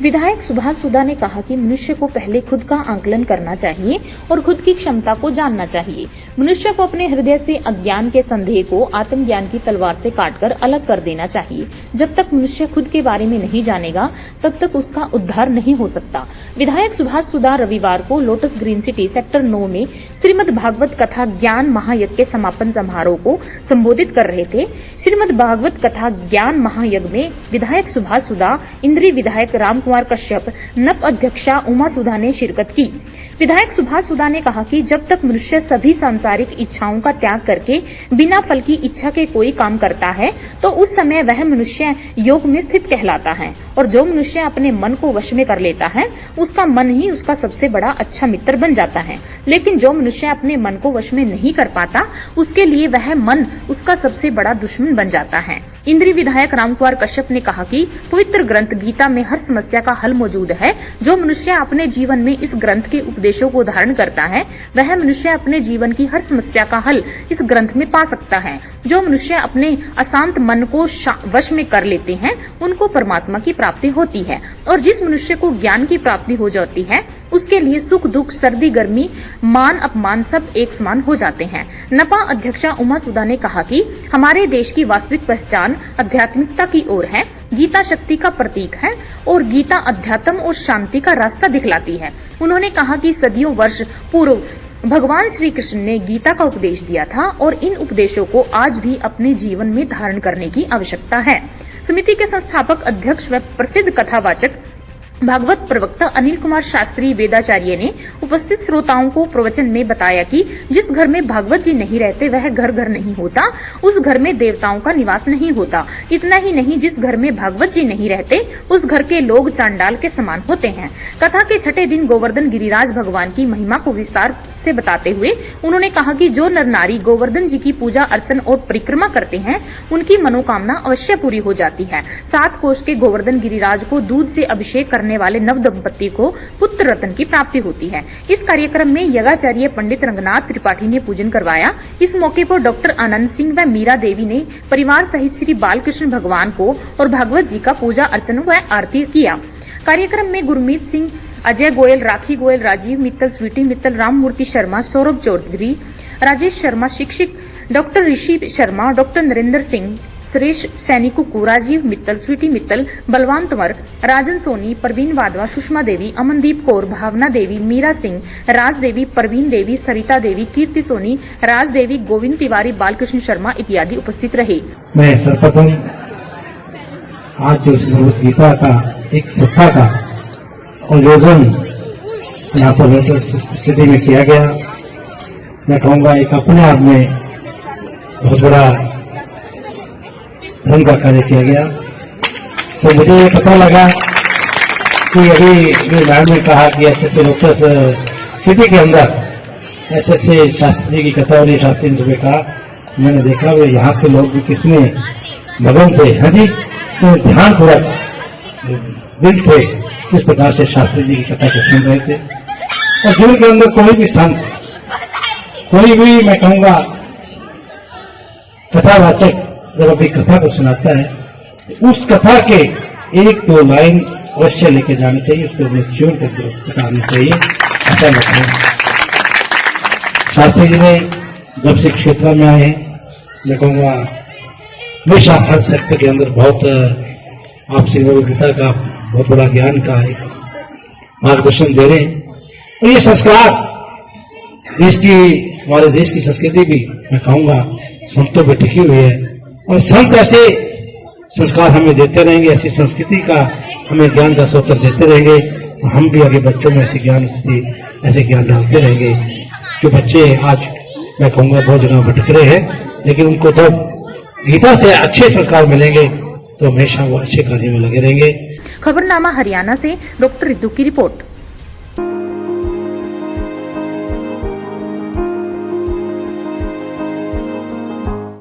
विधायक सुभाष सुधा ने कहा कि मनुष्य को पहले खुद का आकलन करना चाहिए और खुद की क्षमता को जानना चाहिए। मनुष्य को अपने हृदय से अज्ञान के संदेह को आत्मज्ञान की तलवार से काटकर अलग कर देना चाहिए। जब तक मनुष्य खुद के बारे में नहीं जानेगा तब तक उसका उद्धार नहीं हो सकता। विधायक सुभाष सुधा रविवार को लोटस ग्रीन सिटी सेक्टर 9 में श्रीमद् भागवत कथा ज्ञान महायज्ञ के समापन समारोह को संबोधित कर रहे थे। श्रीमद् भागवत कथा ज्ञान महायज्ञ में विधायक सुभाष सुधा, इंद्री विधायक राम कुमार कश्यप, नप अध्यक्षा उमा सुधा ने शिरकत की। विधायक सुभाष सुधा ने कहा कि जब तक मनुष्य सभी सांसारिक इच्छाओं का त्याग करके बिना फल की इच्छा के कोई काम करता है तो उस समय वह मनुष्य योग में स्थित कहलाता है, और जो मनुष्य अपने मन को वश में कर लेता है उसका मन ही उसका सबसे बड़ा अच्छा मित्र बन जाता है। लेकिन जो मनुष्य अपने मन को वश में नहीं कर पाता उसके लिए वह मन उसका सबसे बड़ा दुश्मन बन जाता है। इंद्री विधायक राम कुमार कश्यप ने कहा कि पवित्र ग्रंथ गीता में हर समस्या का हल मौजूद है। जो मनुष्य अपने जीवन में इस ग्रंथ के उपदेशों को धारण करता है वह मनुष्य अपने जीवन की हर समस्या का हल इस ग्रंथ में पा सकता है। जो मनुष्य अपने अशांत मन को वश में कर लेते हैं उनको परमात्मा की प्राप्ति होती है, और जिस मनुष्य को ज्ञान की प्राप्ति हो जाती है उसके लिए सुख दुख सर्दी गर्मी मान अपमान सब एक समान हो जाते हैं। नपा अध्यक्षा उमा सुधा ने कहा कि हमारे देश की वास्तविक पहचान आध्यात्मिकता की ओर है। गीता शक्ति का प्रतीक है और गीता अध्यात्म और शांति का रास्ता दिखलाती है। उन्होंने कहा कि सदियों वर्ष पूर्व भगवान श्री कृष्ण ने गीता का उपदेश दिया था और इन उपदेशों को आज भी अपने जीवन में धारण करने की आवश्यकता है। समिति के संस्थापक अध्यक्ष व प्रसिद्ध कथावाचक भागवत प्रवक्ता अनिल कुमार शास्त्री वेदाचार्य ने उपस्थित श्रोताओं को प्रवचन में बताया कि जिस घर में भागवत जी नहीं रहते वह घर घर नहीं होता, उस घर में देवताओं का निवास नहीं होता। इतना ही नहीं, जिस घर में भागवत जी नहीं रहते उस घर के लोग चांडाल के समान होते हैं। कथा के छठे दिन गोवर्धन गिरिराज भगवान की महिमा को विस्तार से बताते हुए उन्होंने कहा कि जो नर नारी गोवर्धन जी की पूजा अर्चन और परिक्रमा करते हैं उनकी मनोकामना अवश्य पूरी हो जाती है। 7 कोष के गोवर्धन गिरिराज को दूध से अभिषेक करने वाले नव दंपति को पुत्र रत्न की प्राप्ति होती है। इस कार्यक्रम में यज्ञाचार्य पंडित रंगनाथ त्रिपाठी ने पूजन करवाया। इस मौके पर डॉक्टर आनंद सिंह व मीरा देवी ने परिवार सहित श्री बालकृष्ण भगवान को और भागवत जी का पूजा अर्चन व आरती किया। कार्यक्रम में गुरमीत सिंह, अजय गोयल, राखी गोयल, राजीव मित्तल, स्वीटी मित्तल, राममूर्ति शर्मा, सौरभ चौधरी, राजेश शर्मा, शिक्षक डॉक्टर ऋषि शर्मा, डॉक्टर नरेंद्र सिंह, सुरेश सैनी कुकू, राजीव मित्तल, स्वीटी मित्तल, बलवान तंवर, राजन सोनी, परवीन वाधवा, सुषमा देवी, अमनदीप कौर, भावना देवी, मीरा सिंह, राज देवी, परवीन देवी, सरिता देवी, कीर्ति सोनी, राज देवी, गोविंद तिवारी, बालकृष्ण शर्मा इत्यादि उपस्थित रहे। मैं सर्वप्रथम आज जो भगवत गीता का एक सप्ताह का आयोजन यहाँ पर लोटस सिटी में किया गया, मैं कहूँगा एक अपने आप में बहुत बड़ा धर्म का कार्य किया गया। तो मुझे ये पता लगा कि अभी मैडम ने कहा कि ऐसे लोटस सिटी के अंदर ऐसे शास्त्री जी की कथा हो रही है। शास्त्री जी ने कहा, मैंने देखा वो यहाँ के लोग भी किसने भगवान से हाँ जी तो ध्यान पूर्वक दिल से किस प्रकार से शास्त्री जी की कथा को सुन रहे थे। और जिनके अंदर कोई भी संत, कोई भी मैं कहूँगा कथावाचक जब अपनी कथा को सुनाता है तो उस कथा के 1-2 लाइन अवश्य लेके जानी चाहिए, उसको जीवन को बतानी चाहिए, ऐसा लगता है। शास्त्री जी ने जब से क्षेत्र में आए हैं मैं कहूँगा हमेशा हर सेक्टर के अंदर बहुत आपसी गीता का बहुत बड़ा ज्ञान का एक मार्गदर्शन दे रहे हैं। और ये संस्कार देश की, हमारे देश की संस्कृति भी मैं कहूँगा संतों पे टिकी हुई है, और संत ऐसे संस्कार हमें देते रहेंगे, ऐसी संस्कृति का हमें ज्ञान का स्रोत देते रहेंगे, तो हम भी आगे बच्चों में ऐसे ज्ञान ऐसे ज्ञान डालते रहेंगे। जो बच्चे आज मैं कहूँगा बहुत जगह भटक रहे हैं, लेकिन उनको तो गीता से अच्छे संस्कार मिलेंगे तो हमेशा वो अच्छे कार्य में लगे रहेंगे। खबरनामा हरियाणा से डॉक्टर रितु की रिपोर्ट।